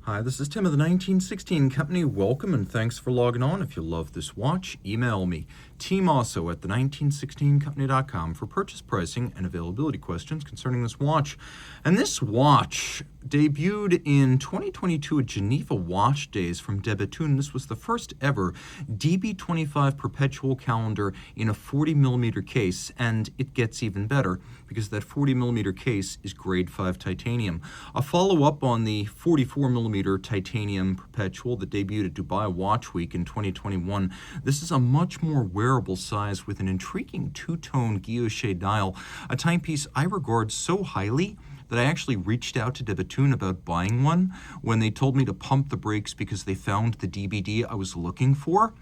Hi, this is Tim of the 1916 Company. Welcome and thanks for logging on. If you love this watch, email me, Team Mosso at the1916company.com for purchase pricing and availability questions concerning this watch. And this watch debuted in 2022 at Geneva Watch Days from debethune. This was the first ever DB25 Perpetual Calendar in a 40mm case, and it gets even better because that 40mm case is grade 5 titanium. A follow-up on the 44mm titanium Perpetual that debuted at Dubai Watch Week in 2021. This is a much more wearable size with an intriguing two-tone guilloche dial, a timepiece I regard so highly that I actually reached out to debethune about buying one when they told me to pump the brakes because they found the DVD I was looking for.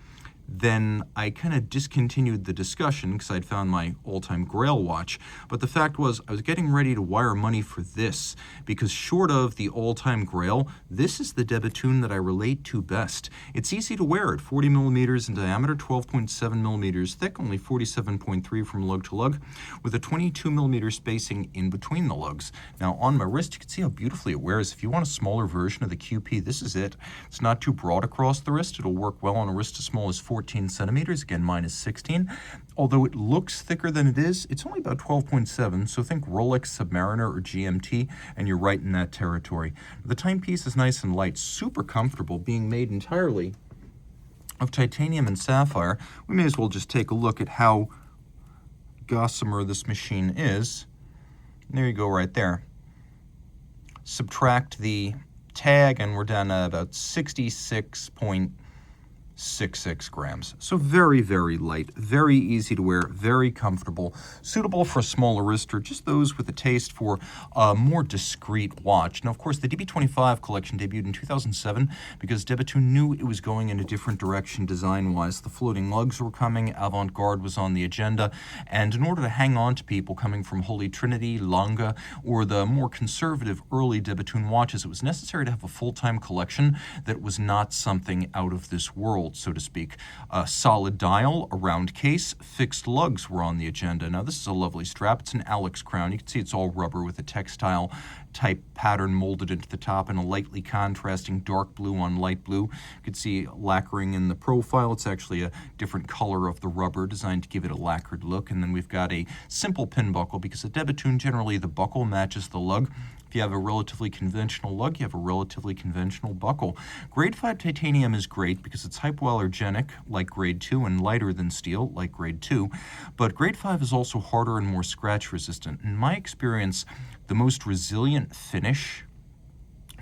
Then I kind of discontinued the discussion because I'd found my all-time grail watch. But the fact was I was getting ready to wire money for this because short of the all-time grail, this is the debethune that I relate to best. It's easy to wear at 40mm in diameter, 12.7mm thick, only 47.3 from lug to lug, with a 22mm spacing in between the lugs. Now on my wrist, you can see how beautifully it wears. If you want a smaller version of the QP, this is it. It's not too broad across the wrist. It'll work well on a wrist as small as 14 centimeters, again mine is 16. Although it looks thicker than it is, it's only about 12.7, so think Rolex Submariner or GMT, and you're right in that territory. The timepiece is nice and light, super comfortable, being made entirely of titanium and sapphire. We may as well just take a look at how gossamer this machine is. And there you go right there. Subtract the tag and we're down to about 66.66 grams. So very, very light, very easy to wear, very comfortable, suitable for a smaller wrist or just those with a taste for a more discreet watch. Now, of course, the DB25 collection debuted in 2007 because debethune knew it was going in a different direction design-wise. The floating lugs were coming, avant-garde was on the agenda, and in order to hang on to people coming from Holy Trinity, Lange, or the more conservative early debethune watches, it was necessary to have a full-time collection that was not something out of this world, so to speak. A solid dial, a round case, fixed lugs were on the agenda. Now this is a lovely strap. It's an Alex crown. You can see it's all rubber with a textile type pattern molded into the top and a lightly contrasting dark blue on light blue. You can see lacquering in the profile. It's actually a different color of the rubber designed to give it a lacquered look. And then we've got a simple pin buckle because at debethune generally the buckle matches the lug. If you have a relatively conventional lug, you have a relatively conventional buckle. Grade 5 titanium is great because it's hypoallergenic, like grade 2, and lighter than steel, like grade 2. But grade 5 is also harder and more scratch resistant. In my experience, the most resilient finish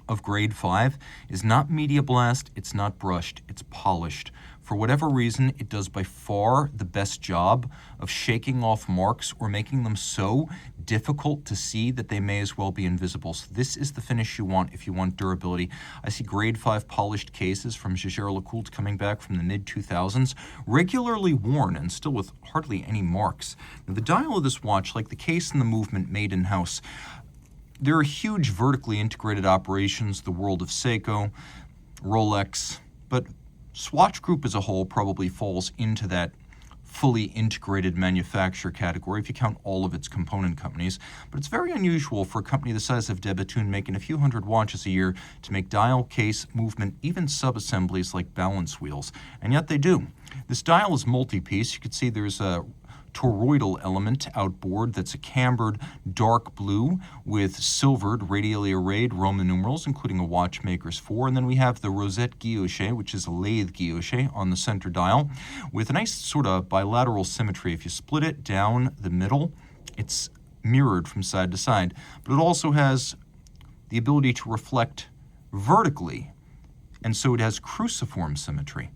of grade 5 is not media blast, it's not brushed, it's polished. For whatever reason, it does by far the best job of shaking off marks or making them so difficult to see that they may as well be invisible. So this is the finish you want if you want durability. I see grade 5 polished cases from Jaeger-LeCoultre coming back from the mid-2000s, regularly worn and still with hardly any marks. Now, the dial of this watch, like the case and the movement made in-house, there are huge vertically integrated operations, the world of Seiko, Rolex, but Swatch Group as a whole probably falls into that fully integrated manufacturer category if you count all of its component companies. But it's very unusual for a company the size of debethune making a few hundred watches a year to make dial, case, movement, even sub-assemblies like balance wheels. And yet they do. This dial is multi-piece. You can see there's a toroidal element outboard that's a cambered dark blue with silvered radially arrayed Roman numerals, including a watchmaker's 4. And then we have the rosette guilloche, which is a lathe guilloche on the center dial with a nice sort of bilateral symmetry. If you split it down the middle, it's mirrored from side to side, but it also has the ability to reflect vertically, and so it has cruciform symmetry.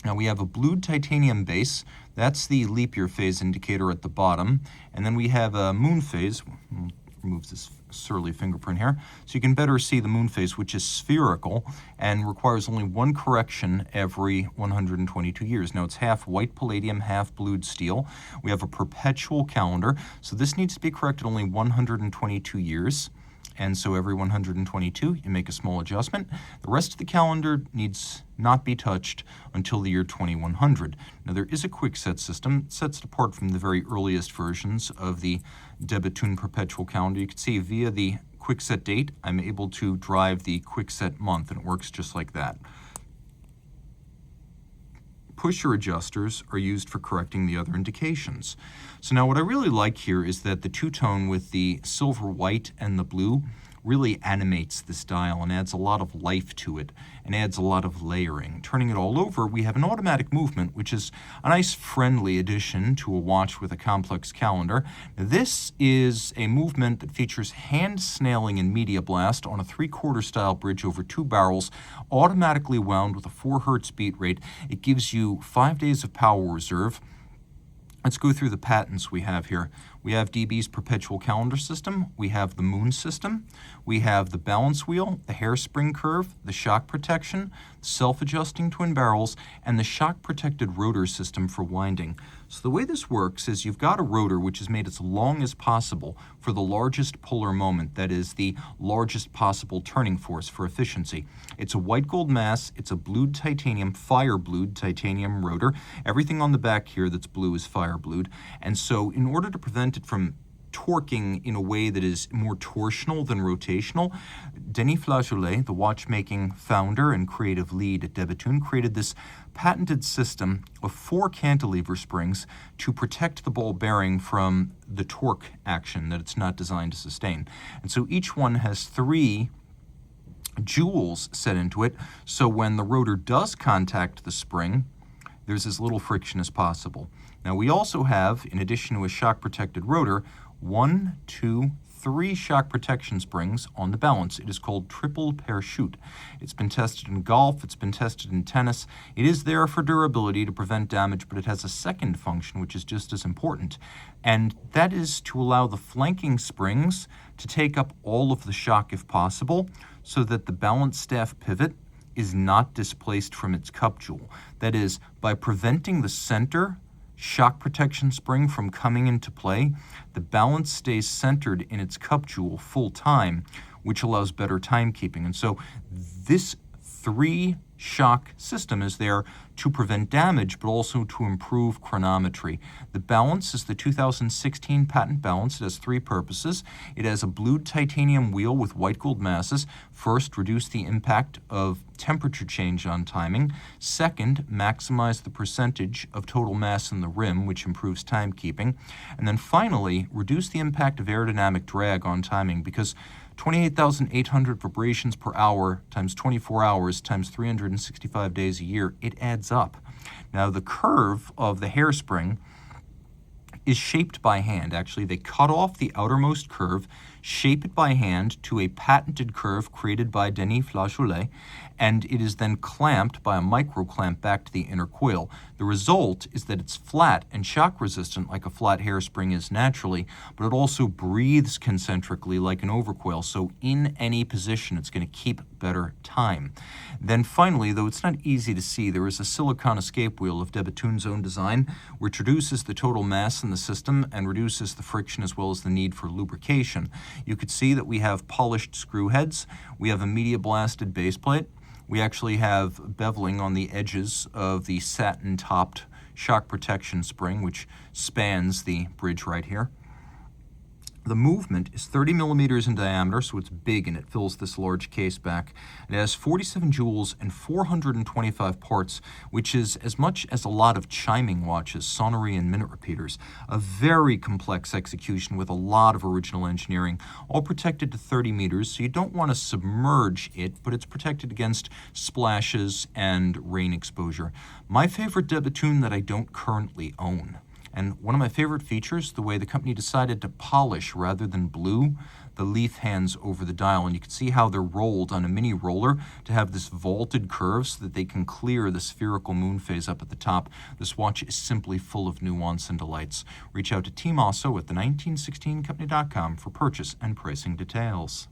Now we have a blued titanium base. That's the leap year phase indicator at the bottom. And then we have a moon phase. We'll remove this surly fingerprint here. So you can better see the moon phase, which is spherical and requires only one correction every 122 years. Now it's half white palladium, half blued steel. We have a perpetual calendar. So this needs to be corrected only 122 years. And so every 122, you make a small adjustment. The rest of the calendar needs not be touched until the year 2100. Now, there is a quick set system. It sets it apart from the very earliest versions of the debethune perpetual calendar. You can see via the quick set date, I'm able to drive the quick set month, and it works just like that. Pusher adjusters are used for correcting the other indications. So now what I really like here is that the two-tone with the silver white and the blue really animates this dial and adds a lot of life to it and adds a lot of layering. Turning it all over, we have an automatic movement, which is a nice friendly addition to a watch with a complex calendar. This is a movement that features hand snailing and media blast on a 3/4 style bridge over 2 barrels, automatically wound with a 4 Hertz beat rate. It gives you 5 days of power reserve. Let's go through the patents we have here. We have DB's Perpetual Calendar system, we have the Moon system, we have the balance wheel, the hairspring curve, the shock protection, self-adjusting twin barrels, and the shock-protected rotor system for winding. So the way this works is you've got a rotor which is made as long as possible for the largest polar moment, that is the largest possible turning force for efficiency. It's a white gold mass, it's a blued titanium, fire blued titanium rotor. Everything on the back here that's blue is fire blued. And so in order to prevent it from torquing in a way that is more torsional than rotational, Denis Flageolet, the watchmaking founder and creative lead at debethune, created this patented system of 4 cantilever springs to protect the ball bearing from the torque action that it's not designed to sustain. And so each one has 3 jewels set into it, so when the rotor does contact the spring, there's as little friction as possible. Now we also have, in addition to a shock-protected rotor, 1, 2, 3 shock protection springs on the balance. It is called triple parachute. It's been tested in golf, it's been tested in tennis. It is there for durability to prevent damage, but it has a second function which is just as important, and that is to allow the flanking springs to take up all of the shock if possible, so that the balance staff pivot is not displaced from its cup jewel. That is, by preventing the center shock protection spring from coming into play, the balance stays centered in its cup jewel full time, which allows better timekeeping. And so this 3 shock system is there to prevent damage, but also to improve chronometry. The balance is the 2016 patent balance. It has 3 purposes. It has a blued titanium wheel with white gold masses. First, reduce the impact of temperature change on timing. Second, maximize the percentage of total mass in the rim, which improves timekeeping. And then finally, reduce the impact of aerodynamic drag on timing, because 28,800 vibrations per hour times 24 hours times 365 days a year, it adds up. Now, the curve of the hairspring is shaped by hand. Actually, they cut off the outermost curve, shape it by hand to a patented curve created by Denis Flageolet, and it is then clamped by a micro clamp back to the inner coil. The result is that it's flat and shock resistant like a flat hairspring is naturally, but it also breathes concentrically like an overcoil, so in any position it's going to keep better time. Then finally, though it's not easy to see, there is a silicon escape wheel of debethune's own design, which reduces the total mass in the system and reduces the friction as well as the need for lubrication. You could see that we have polished screw heads, we have a media blasted base plate, we actually have beveling on the edges of the satin-topped shock protection spring, which spans the bridge right here. The movement is 30 millimeters in diameter, so it's big and it fills this large case back. It has 47 jewels and 425 parts, which is as much as a lot of chiming watches, sonnery, and minute repeaters. A very complex execution with a lot of original engineering, all protected to 30 meters, so you don't want to submerge it, but it's protected against splashes and rain exposure. My favorite debethune that I don't currently own. And one of my favorite features, the way the company decided to polish rather than blue the leaf hands over the dial. And you can see how they're rolled on a mini roller to have this vaulted curve so that they can clear the spherical moon phase up at the top. This watch is simply full of nuance and delights. Reach out to Team Mosso at the 1916company.com for purchase and pricing details.